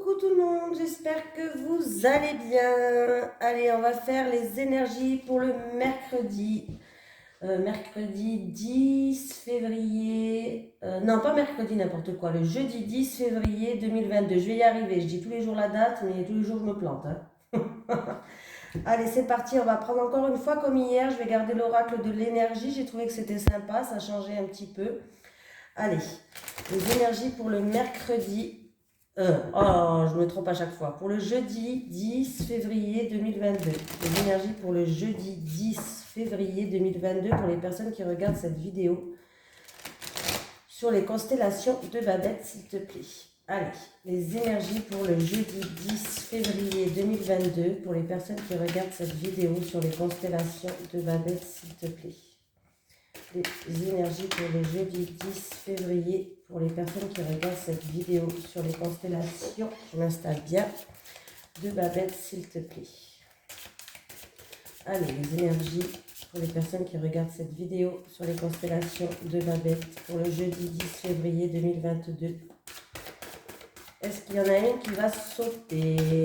Coucou tout le monde, j'espère que vous allez bien. Allez, on va faire les énergies pour le mercredi. Mercredi 10 février. Non, pas mercredi, n'importe quoi. Le jeudi 10 février 2022. Je vais y arriver. Je dis tous les jours la date, mais tous les jours je me plante, hein. Allez, c'est parti. On va prendre encore une fois comme hier. Je vais garder l'oracle de l'énergie. J'ai trouvé que c'était sympa. Ça changeait un petit peu. Allez, les énergies pour le mercredi. Je me trompe à chaque fois. Pour le jeudi 10 février 2022. Les énergies pour le jeudi 10 février 2022 pour les personnes qui regardent cette vidéo sur les constellations de Babette, s'il te plaît. Allez, les énergies pour le jeudi 10 février 2022 pour les personnes qui regardent cette vidéo sur les constellations de Babette, s'il te plaît. Les énergies pour le jeudi 10 février pour les personnes qui regardent cette vidéo sur les constellations. Je m'installe bien. De Babette, s'il te plaît. Allez, les énergies pour les personnes qui regardent cette vidéo sur les constellations de Babette pour le jeudi 10 février 2022. Est-ce qu'il y en a une qui va sauter?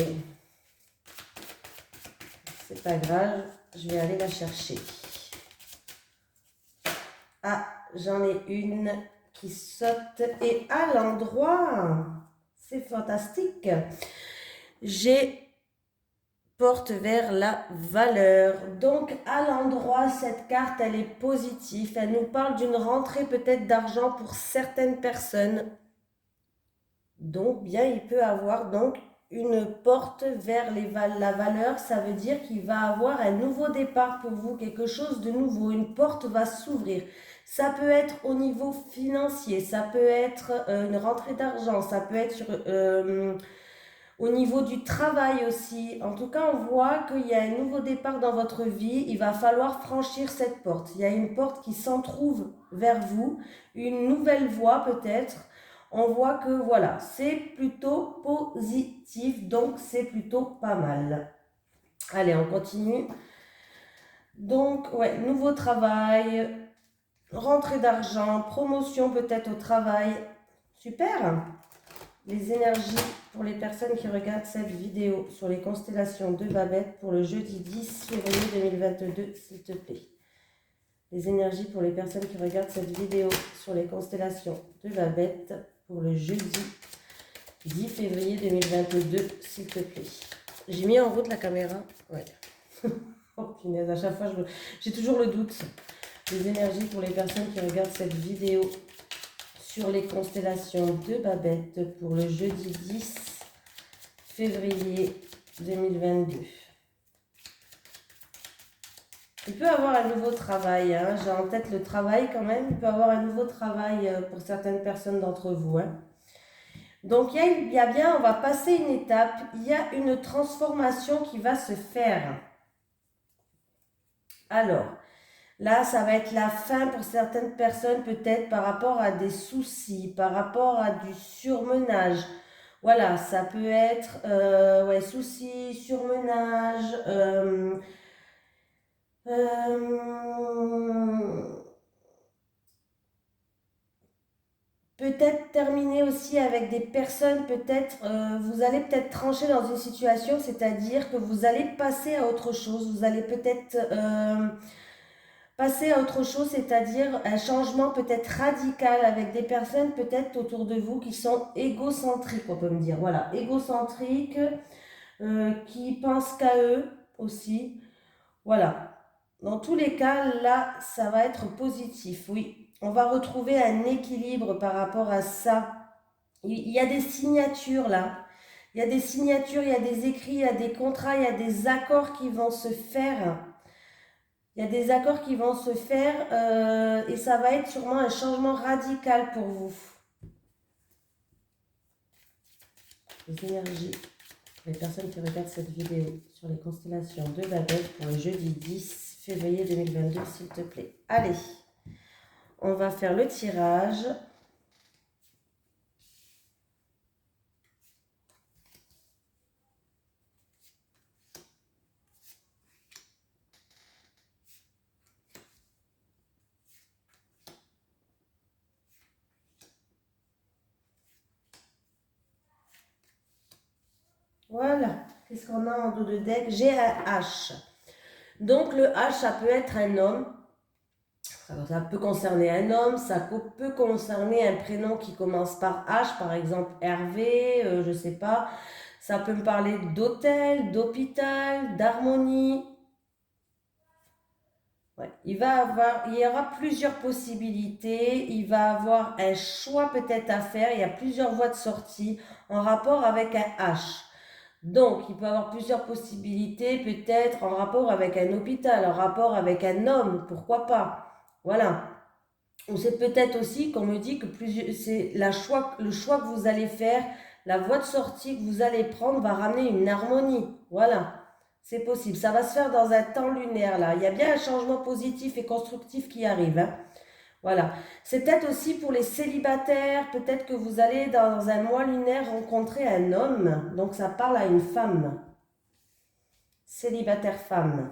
C'est pas grave, je vais aller la chercher. Ah, j'en ai une qui saute et à l'endroit. C'est fantastique. J'ai porte vers la valeur. Donc à l'endroit, cette carte, elle est positive. Elle nous parle d'une rentrée peut-être d'argent pour certaines personnes. Donc bien, il peut avoir donc une porte vers la valeur. Ça veut dire qu'il va avoir un nouveau départ pour vous, quelque chose de nouveau. Une porte va s'ouvrir. Ça peut être au niveau financier, ça peut être une rentrée d'argent, ça peut être au niveau du travail aussi. En tout cas, on voit qu'il y a un nouveau départ dans votre vie. Il va falloir franchir cette porte. Il y a une porte qui s'entrouvre vers vous, une nouvelle voie peut-être. On voit que voilà, c'est plutôt positif, donc c'est plutôt pas mal. Allez, on continue. Donc, ouais, nouveau travail, rentrée d'argent, promotion peut-être au travail. Super. Les énergies pour les personnes qui regardent cette vidéo sur les constellations de Babette pour le jeudi 10 février 2022, s'il te plaît. Les énergies pour les personnes qui regardent cette vidéo sur les constellations de Babette pour le jeudi 10 février 2022, s'il te plaît. J'ai mis en route la caméra. Ouais. Oh punaise, à chaque fois, j'ai toujours le doute. Les énergies pour les personnes qui regardent cette vidéo sur les constellations de Babette pour le jeudi 10 février 2022. Il peut avoir un nouveau travail, hein. J'ai en tête le travail quand même. Il peut avoir un nouveau travail pour certaines personnes d'entre vous, hein. Donc il y a bien, on va passer une étape, il y a une transformation qui va se faire. Alors, là, ça va être la fin pour certaines personnes, peut-être par rapport à des soucis, par rapport à du surmenage. Voilà, ça peut être ouais, soucis, surmenage, peut-être terminer aussi avec des personnes, peut-être vous allez peut-être trancher dans une situation, c'est-à-dire que vous allez passer à autre chose, vous allez peut-être passer à autre chose, c'est-à-dire un changement peut-être radical avec des personnes peut-être autour de vous qui sont égocentriques, on peut me dire. Voilà, égocentriques, qui pensent qu'à eux aussi. Voilà. Dans tous les cas, là, ça va être positif, oui. On va retrouver un équilibre par rapport à ça. Il y a des signatures là. Il y a des signatures, il y a des écrits, il y a des contrats, il y a des accords qui vont se faire. Il y a des accords qui vont se faire et ça va être sûrement un changement radical pour vous. Les énergies, les personnes qui regardent cette vidéo sur les constellations de Babette pour le jeudi 10 février 2022, s'il te plaît. Allez, on va faire le tirage. Voilà. Qu'est-ce qu'on a en dos de deck? J'ai un H. Donc le H, ça peut être un homme. Ça peut concerner un homme, ça peut concerner un prénom qui commence par H, par exemple Hervé, je ne sais pas. Ça peut me parler d'hôtel, d'hôpital, d'harmonie. Ouais. Il y aura plusieurs possibilités, il va avoir un choix peut-être à faire, il y a plusieurs voies de sortie en rapport avec un H. Donc, il peut avoir plusieurs possibilités, peut-être en rapport avec un hôpital, en rapport avec un homme, pourquoi pas. Voilà. Ou c'est peut-être aussi qu'on me dit que c'est le choix que vous allez faire, la voie de sortie que vous allez prendre va ramener une harmonie. Voilà, c'est possible. Ça va se faire dans un temps lunaire là. Il y a bien un changement positif et constructif qui arrive, hein. Voilà. C'est peut-être aussi pour les célibataires, peut-être que vous allez dans un mois lunaire rencontrer un homme. Donc ça parle à une femme. Célibataire femme.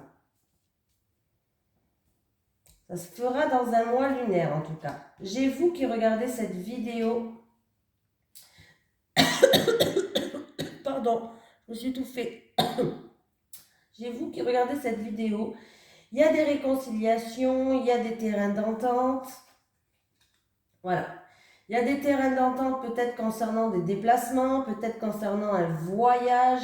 Ça se fera dans un mois lunaire en tout cas. J'ai vous qui regardez cette vidéo. Pardon, je me suis étouffée. J'ai vous qui regardez cette vidéo. Il y a des réconciliations, il y a des terrains d'entente. Voilà. Il y a des terrains d'entente peut-être concernant des déplacements, peut-être concernant un voyage.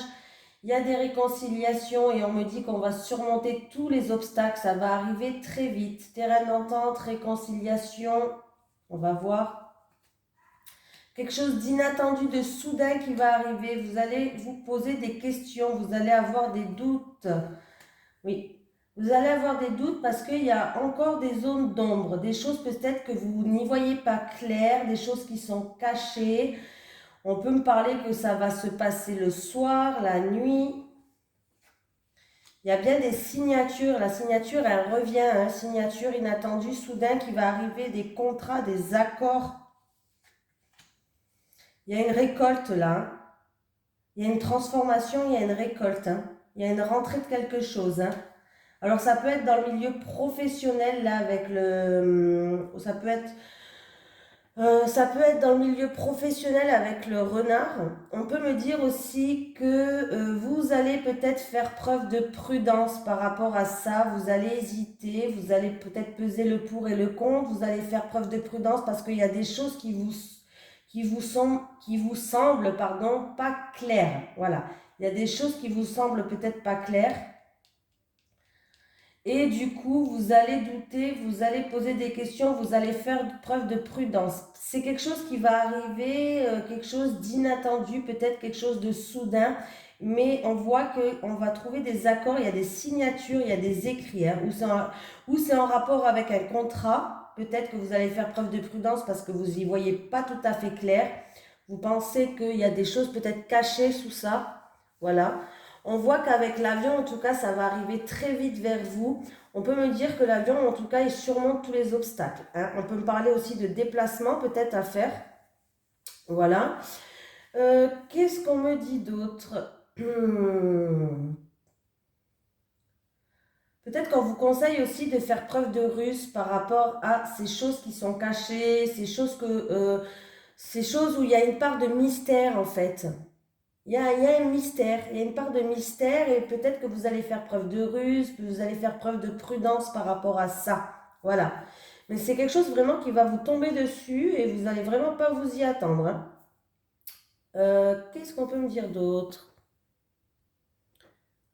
Il y a des réconciliations et on me dit qu'on va surmonter tous les obstacles. Ça va arriver très vite. Terrain d'entente, réconciliation. On va voir. Quelque chose d'inattendu, de soudain qui va arriver. Vous allez vous poser des questions. Vous allez avoir des doutes. Oui. Vous allez avoir des doutes parce qu'il y a encore des zones d'ombre. Des choses peut-être que vous n'y voyez pas clair. Des choses qui sont cachées. On peut me parler que ça va se passer le soir, la nuit. Il y a bien des signatures. La signature, elle revient. Hein, signature inattendue, soudain, qui va arriver, des contrats, des accords. Il y a une récolte là. Il y a une transformation, il y a une récolte. Hein. Il y a une rentrée de quelque chose. Hein. Alors ça peut être dans le milieu professionnel là avec le... Ça peut être dans le milieu professionnel avec le renard. On peut me dire aussi que vous allez peut-être faire preuve de prudence par rapport à ça. Vous allez hésiter, vous allez peut-être peser le pour et le contre. Vous allez faire preuve de prudence parce qu'il y a des choses qui vous semblent, pardon, pas claires. Voilà. Il y a des choses qui vous semblent peut-être pas claires. Et du coup, vous allez douter, vous allez poser des questions, vous allez faire preuve de prudence. C'est quelque chose qui va arriver, quelque chose d'inattendu, peut-être quelque chose de soudain, mais on voit qu'on va trouver des accords, il y a des signatures, il y a des écrits, hein, ou c'est en rapport avec un contrat. Peut-être que vous allez faire preuve de prudence parce que vous n'y voyez pas tout à fait clair. Vous pensez qu'il y a des choses peut-être cachées sous ça. Voilà. On voit qu'avec l'avion, en tout cas, ça va arriver très vite vers vous. On peut me dire que l'avion, en tout cas, il surmonte tous les obstacles. Hein. On peut me parler aussi de déplacement peut-être à faire. Voilà. Qu'est-ce qu'on me dit d'autre? Peut-être qu'on vous conseille aussi de faire preuve de ruse par rapport à ces choses qui sont cachées, ces choses où il y a une part de mystère en fait. Il y a un mystère, il y a une part de mystère et peut-être que vous allez faire preuve de ruse, que vous allez faire preuve de prudence par rapport à ça. Voilà. Mais c'est quelque chose vraiment qui va vous tomber dessus et vous n'allez vraiment pas vous y attendre. Hein. Qu'est-ce qu'on peut me dire d'autre?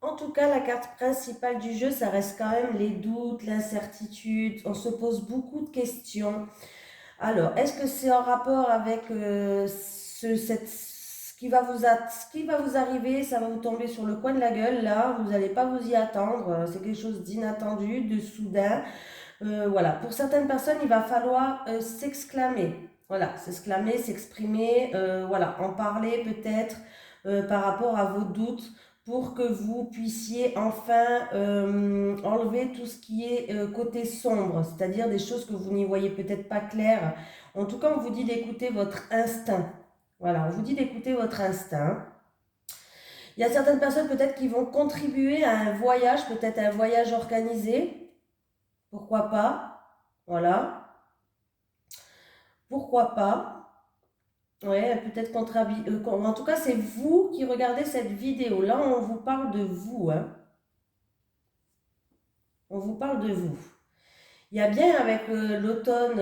En tout cas, la carte principale du jeu, ça reste quand même les doutes, l'incertitude. On se pose beaucoup de questions. Alors, est-ce que c'est en rapport avec ce qui va vous arriver, ça va vous tomber sur le coin de la gueule, là, vous n'allez pas vous y attendre, c'est quelque chose d'inattendu, de soudain. Voilà, pour certaines personnes, il va falloir s'exclamer. Voilà, s'exclamer, s'exprimer, voilà, en parler peut-être par rapport à vos doutes pour que vous puissiez enfin enlever tout ce qui est côté sombre, c'est-à-dire des choses que vous n'y voyez peut-être pas claires. En tout cas, on vous dit d'écouter votre instinct. Voilà, on vous dit d'écouter votre instinct. Il y a certaines personnes peut-être qui vont contribuer à un voyage, peut-être un voyage organisé. Pourquoi pas? Voilà. Pourquoi pas? Ouais, peut-être en tout cas, c'est vous qui regardez cette vidéo. Là, on vous parle de vous, hein. On vous parle de vous. Il y a bien avec l'automne,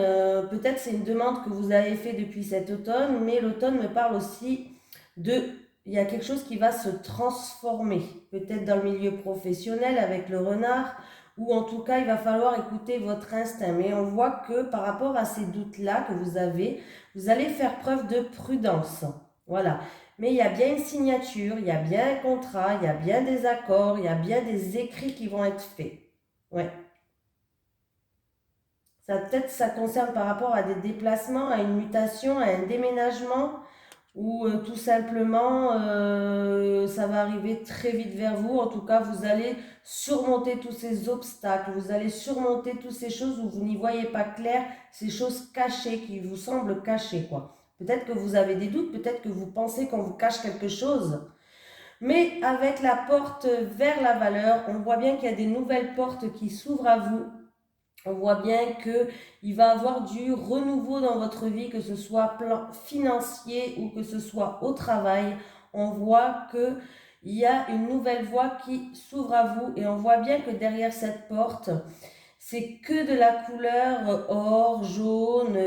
peut-être c'est une demande que vous avez fait depuis cet automne, mais l'automne me parle aussi de, il y a quelque chose qui va se transformer, peut-être dans le milieu professionnel avec le renard, ou en tout cas il va falloir écouter votre instinct. Mais on voit que par rapport à ces doutes-là que vous avez, vous allez faire preuve de prudence. Voilà. Mais il y a bien une signature, il y a bien un contrat, il y a bien des accords, il y a bien des écrits qui vont être faits. Ouais. Ça peut-être ça concerne par rapport à des déplacements, à une mutation, à un déménagement, ou tout simplement ça va arriver très vite vers vous. En tout cas, vous allez surmonter tous ces obstacles, vous allez surmonter toutes ces choses où vous n'y voyez pas clair, ces choses cachées qui vous semblent cachées, quoi. Peut-être que vous avez des doutes, peut-être que vous pensez qu'on vous cache quelque chose. Mais avec la porte vers la valeur, on voit bien qu'il y a des nouvelles portes qui s'ouvrent à vous. On voit bien qu'il va y avoir du renouveau dans votre vie, que ce soit plan financier ou que ce soit au travail. On voit qu'il y a une nouvelle voie qui s'ouvre à vous et on voit bien que derrière cette porte, c'est que de la couleur or, jaune,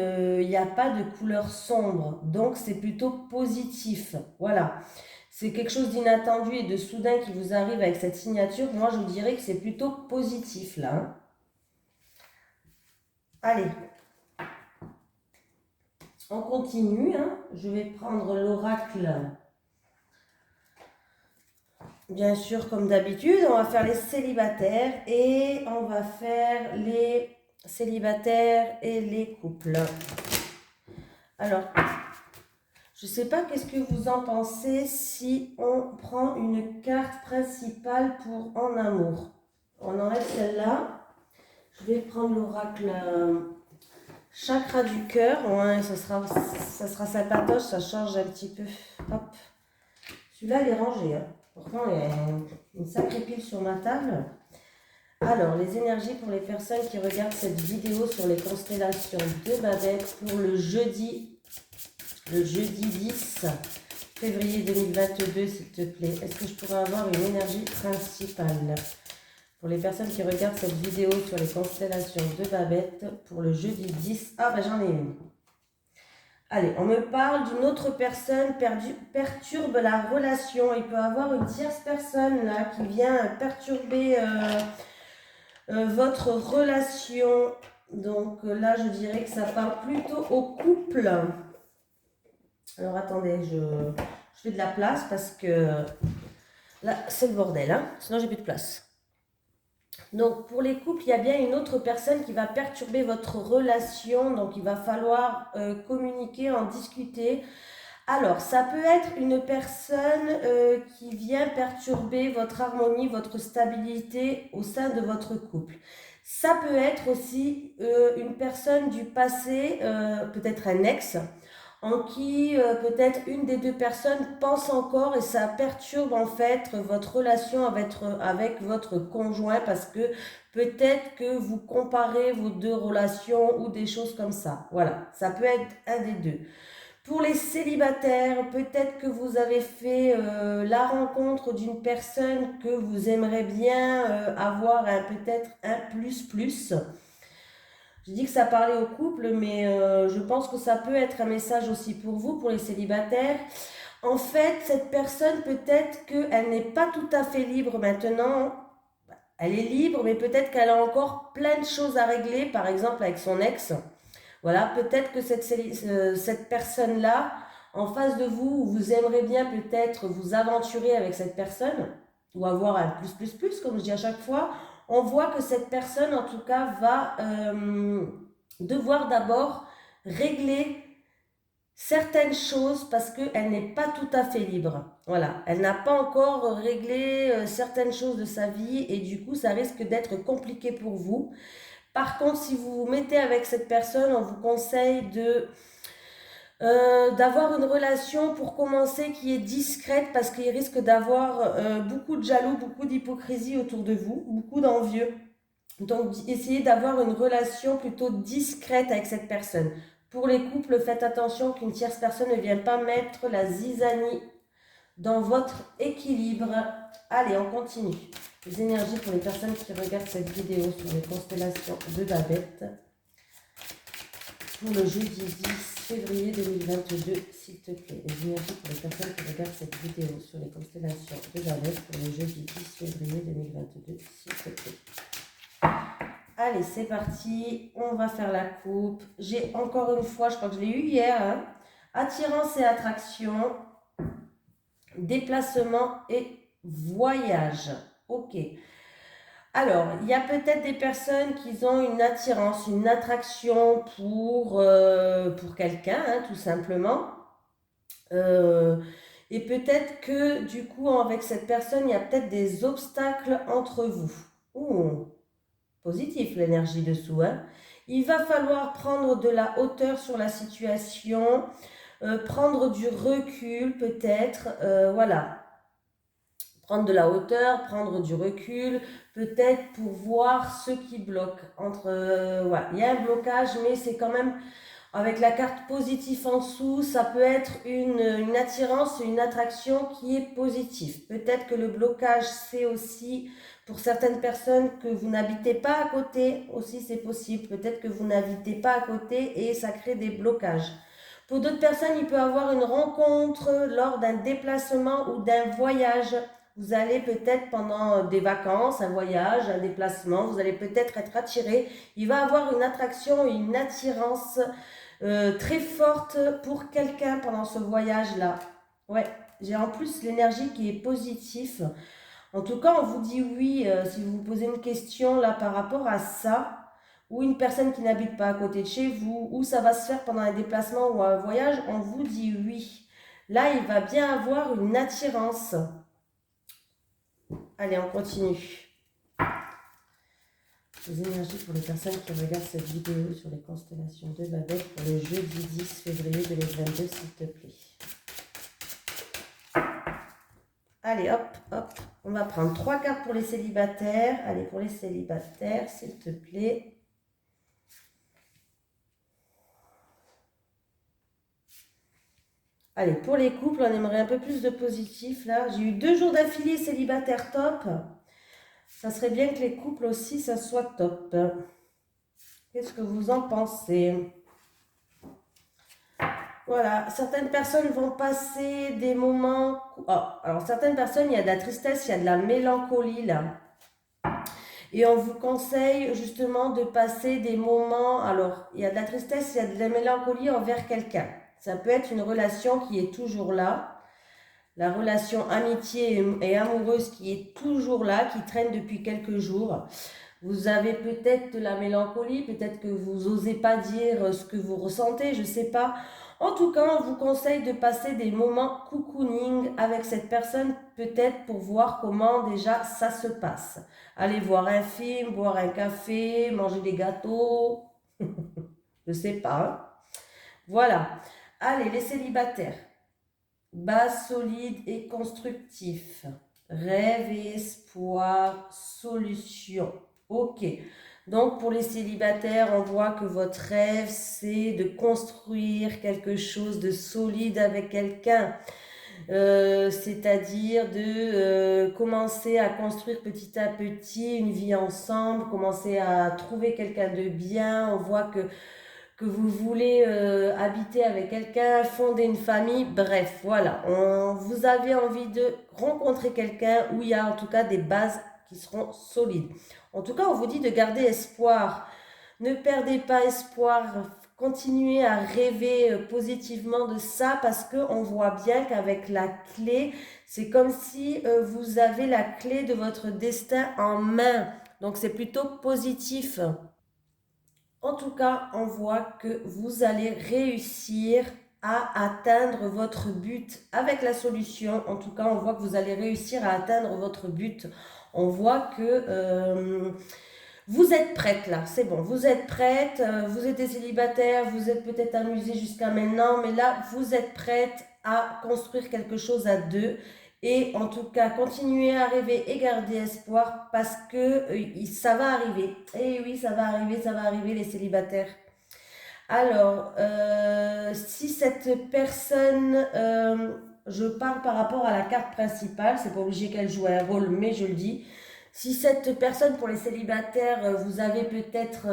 il n'y a pas de couleur sombre. Donc c'est plutôt positif. Voilà. C'est quelque chose d'inattendu et de soudain qui vous arrive avec cette signature. Moi, je dirais que c'est plutôt positif là, hein. Allez, on continue, hein. Je vais prendre l'oracle. Bien sûr, comme d'habitude, on va faire les célibataires et on va faire les célibataires et les couples. Alors, je ne sais pas qu'est-ce que vous en pensez si on prend une carte principale pour en amour. On enlève celle-là. Je vais prendre l'oracle chakra du cœur. Ouais, ça sera sympatoche, ça change un petit peu. Hop. Celui-là, il est rangé, hein. Pourtant, il y a une sacrée pile sur ma table. Alors, les énergies pour les personnes qui regardent cette vidéo sur les constellations de Babette pour le jeudi 10 février 2022, s'il te plaît. Est-ce que je pourrais avoir une énergie principale pour les personnes qui regardent cette vidéo sur les constellations de Babette pour le jeudi 10? Ah, ben j'en ai une. Allez, on me parle d'une autre personne perturbe la relation. Il peut y avoir une tierce personne là qui vient perturber votre relation. Donc là, je dirais que ça parle plutôt au couple. Alors attendez, je fais de la place parce que là, c'est le bordel, hein. Sinon, j'ai plus de place. Donc pour les couples, il y a bien une autre personne qui va perturber votre relation. Donc il va falloir communiquer, en discuter. Alors, ça peut être une personne qui vient perturber votre harmonie, votre stabilité au sein de votre couple. Ça peut être aussi une personne du passé, peut-être un ex, en qui peut-être une des deux personnes pense encore et ça perturbe en fait votre relation avec votre conjoint parce que peut-être que vous comparez vos deux relations ou des choses comme ça. Voilà, ça peut être un des deux. Pour les célibataires, peut-être que vous avez fait la rencontre d'une personne que vous aimeriez bien avoir peut-être un plus. Je dis que ça parlait au couple, mais je pense que ça peut être un message aussi pour vous, pour les célibataires. En fait, cette personne, peut-être qu'elle n'est pas tout à fait libre maintenant. Elle est libre, mais peut-être qu'elle a encore plein de choses à régler, par exemple avec son ex. Voilà, peut-être que cette personne-là, en face de vous, vous aimeriez bien peut-être vous aventurer avec cette personne, ou avoir un plus, comme je dis à chaque fois. On voit que cette personne, en tout cas, va devoir d'abord régler certaines choses parce qu'elle n'est pas tout à fait libre. Voilà, elle n'a pas encore réglé certaines choses de sa vie et du coup, ça risque d'être compliqué pour vous. Par contre, si vous vous mettez avec cette personne, on vous conseille d'avoir une relation pour commencer qui est discrète parce qu'il risque d'avoir beaucoup de jaloux, beaucoup d'hypocrisie autour de vous, beaucoup d'envieux. Donc, essayez d'avoir une relation plutôt discrète avec cette personne. Pour les couples, faites attention qu'une tierce personne ne vienne pas mettre la zizanie dans votre équilibre. Allez, on continue. Les énergies pour les personnes qui regardent cette vidéo sur les constellations de Babette. Pour le jeudi 10 février 2022, s'il te plaît. Les énergies pour les personnes qui regardent cette vidéo sur les constellations de Babette. Pour le jeudi 10 février 2022, s'il te plaît. Allez, c'est parti. On va faire la coupe. J'ai encore une fois, je crois que je l'ai eu hier, hein, attirance et attraction, déplacement et voyage. Ok. Alors, il y a peut-être des personnes qui ont une attirance, une attraction pour quelqu'un, hein, tout simplement. Et peut-être que du coup, avec cette personne, il y a peut-être des obstacles entre vous. Ouh, positif l'énergie dessous, hein. Il va falloir prendre de la hauteur sur la situation, prendre du recul peut-être, voilà. Prendre de la hauteur, prendre du recul, peut-être pour voir ce qui bloque. Voilà. Il y a un blocage, mais c'est quand même, avec la carte positive en dessous, ça peut être une attirance, une attraction qui est positive. Peut-être que le blocage, c'est aussi, pour certaines personnes, que vous n'habitez pas à côté, aussi c'est possible. Peut-être que vous n'habitez pas à côté et ça crée des blocages. Pour d'autres personnes, il peut y avoir une rencontre lors d'un déplacement ou d'un voyage. Vous allez peut-être pendant des vacances, un voyage, un déplacement, vous allez peut-être être attiré. Il va avoir une attraction, une attirance très forte pour quelqu'un pendant ce voyage-là. Ouais, j'ai en plus l'énergie qui est positive. En tout cas, on vous dit oui si vous vous posez une question là par rapport à ça, ou une personne qui n'habite pas à côté de chez vous, ou ça va se faire pendant un déplacement ou un voyage, on vous dit oui. Là, il va bien avoir une attirance. Allez, on continue. Les énergies pour les personnes qui regardent cette vidéo sur les constellations de Babette pour le jeudi 10 février 2022, s'il te plaît. Allez, hop, hop. On va prendre 3 cartes pour les célibataires. Allez, pour les célibataires, s'il te plaît. Allez, pour les couples, on aimerait un peu plus de positif, là. J'ai eu 2 jours d'affilée célibataire top. Ça serait bien que les couples aussi, ça soit top. Qu'est-ce que vous en pensez? Voilà, certaines personnes vont passer des moments... Oh, alors, certaines personnes, il y a de la tristesse, il y a de la mélancolie, là. Et on vous conseille justement de passer des moments... Alors, il y a de la tristesse, il y a de la mélancolie envers quelqu'un. Ça peut être une relation qui est toujours là. La relation amitié et amoureuse qui est toujours là, qui traîne depuis quelques jours. Vous avez peut-être de la mélancolie, peut-être que vous n'osez pas dire ce que vous ressentez, je ne sais pas. En tout cas, on vous conseille de passer des moments cocooning avec cette personne, peut-être pour voir comment déjà ça se passe. Allez voir un film, boire un café, manger des gâteaux, je ne sais pas. Hein. Voilà. Allez, les célibataires. Base solide et constructif. Rêve et espoir, solution. Ok. Donc pour les célibataires, on voit que votre rêve, c'est de construire quelque chose de solide avec quelqu'un. C'est-à-dire de commencer à construire petit à petit une vie ensemble, commencer à trouver quelqu'un de bien. On voit que vous voulez habiter avec quelqu'un, fonder une famille, bref, voilà. Vous avez envie de rencontrer quelqu'un où il y a en tout cas des bases qui seront solides. En tout cas, on vous dit de garder espoir. Ne perdez pas espoir. Continuez à rêver positivement de ça parce qu'on voit bien qu'avec la clé, c'est comme si vous avez la clé de votre destin en main. Donc, c'est plutôt positif. En tout cas, on voit que vous allez réussir à atteindre votre but avec la solution. En tout cas, on voit que vous allez réussir à atteindre votre but. On voit que vous êtes prête là, c'est bon, vous êtes prête, vous étiez célibataire, vous êtes peut-être amusé jusqu'à maintenant, mais là, vous êtes prête à construire quelque chose à deux. Et en tout cas, continuez à rêver et garder espoir parce que ça va arriver. Et oui, ça va arriver les célibataires. Alors, si cette personne, je parle par rapport à la carte principale, c'est pas obligé qu'elle joue un rôle, mais je le dis. Si cette personne, pour les célibataires, vous avez peut-être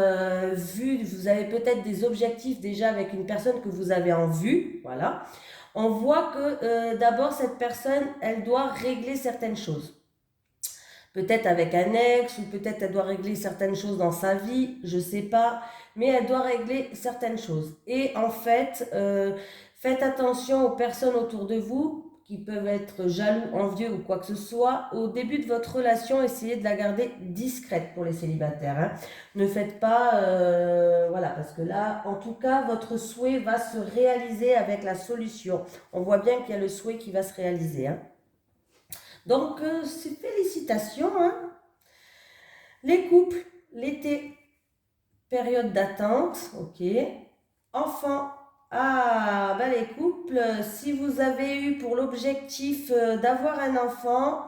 vu, vous avez peut-être des objectifs déjà avec une personne que vous avez en vue, voilà. On voit que d'abord cette personne, elle doit régler certaines choses. Peut-être avec un ex, ou peut-être elle doit régler certaines choses dans sa vie, je sais pas, mais elle doit régler certaines choses. Et en fait, faites attention aux personnes autour de vous qui peuvent être jaloux, envieux ou quoi que ce soit. Au début de votre relation, essayez de la garder discrète pour les célibataires, hein. Ne faites pas, voilà, parce que là, en tout cas, votre souhait va se réaliser avec la solution. On voit bien qu'il y a le souhait qui va se réaliser, hein. Donc, c'est félicitations, hein. Les couples, l'été, période d'attente, ok. Enfants, ah, ben les couples, si vous avez eu pour l'objectif d'avoir un enfant,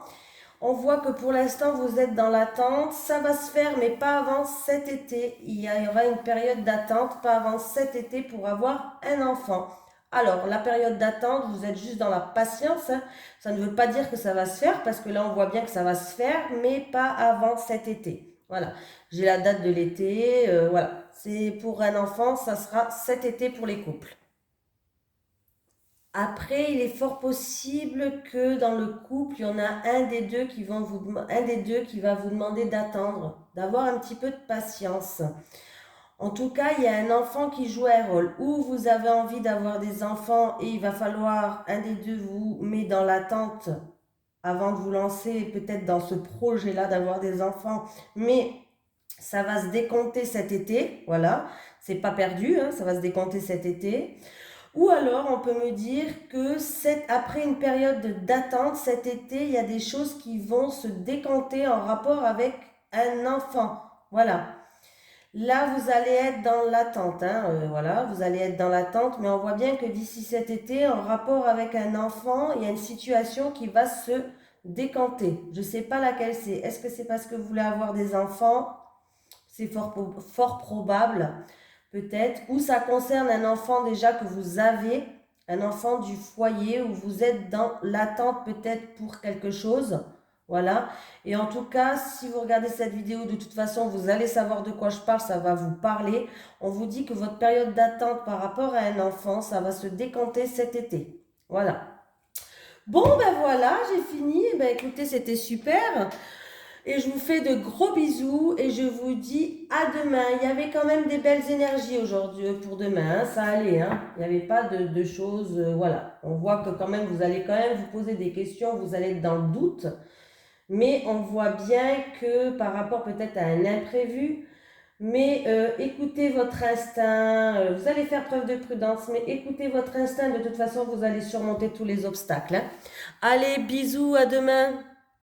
on voit que pour l'instant vous êtes dans l'attente, ça va se faire, mais pas avant cet été. Il y aura une période d'attente, pas avant cet été pour avoir un enfant. Alors, la période d'attente, vous êtes juste dans la patience, hein. Ça ne veut pas dire que ça va se faire, parce que là, on voit bien que ça va se faire, mais pas avant cet été. Voilà, j'ai la date de l'été, voilà. C'est pour un enfant, ça sera cet été pour les couples. Après, il est fort possible que dans le couple, il y en a un des deux qui va vous demander d'attendre, d'avoir un petit peu de patience. En tout cas, il y a un enfant qui joue un rôle. Ou vous avez envie d'avoir des enfants et il va falloir un des deux vous met dans l'attente avant de vous lancer peut-être dans ce projet-là d'avoir des enfants. Mais ça va se décompter cet été, voilà. C'est pas perdu, hein, ça va se décompter cet été. Ou alors, on peut me dire que après une période d'attente, cet été, il y a des choses qui vont se décanter en rapport avec un enfant. Voilà. Là, vous allez être dans l'attente, hein, voilà, vous allez être dans l'attente, mais on voit bien que d'ici cet été, en rapport avec un enfant, il y a une situation qui va se décanter. Je ne sais pas laquelle c'est. Est-ce que c'est parce que vous voulez avoir des enfants? C'est fort probable, peut-être. Ou ça concerne un enfant déjà que vous avez, un enfant du foyer, où vous êtes dans l'attente peut-être pour quelque chose. Voilà. Et en tout cas, si vous regardez cette vidéo, de toute façon, vous allez savoir de quoi je parle, ça va vous parler. On vous dit que votre période d'attente par rapport à un enfant, ça va se décanter cet été. Voilà. Bon, ben voilà, j'ai fini. Ben écoutez, c'était super. Et je vous fais de gros bisous et je vous dis à demain. Il y avait quand même des belles énergies aujourd'hui pour demain, hein, ça allait, hein. Il n'y avait pas de choses, voilà. On voit que quand même, vous allez quand même vous poser des questions, vous allez être dans le doute. Mais on voit bien que par rapport peut-être à un imprévu, mais écoutez votre instinct, vous allez faire preuve de prudence, mais écoutez votre instinct, de toute façon, vous allez surmonter tous les obstacles, hein. Allez, bisous, à demain.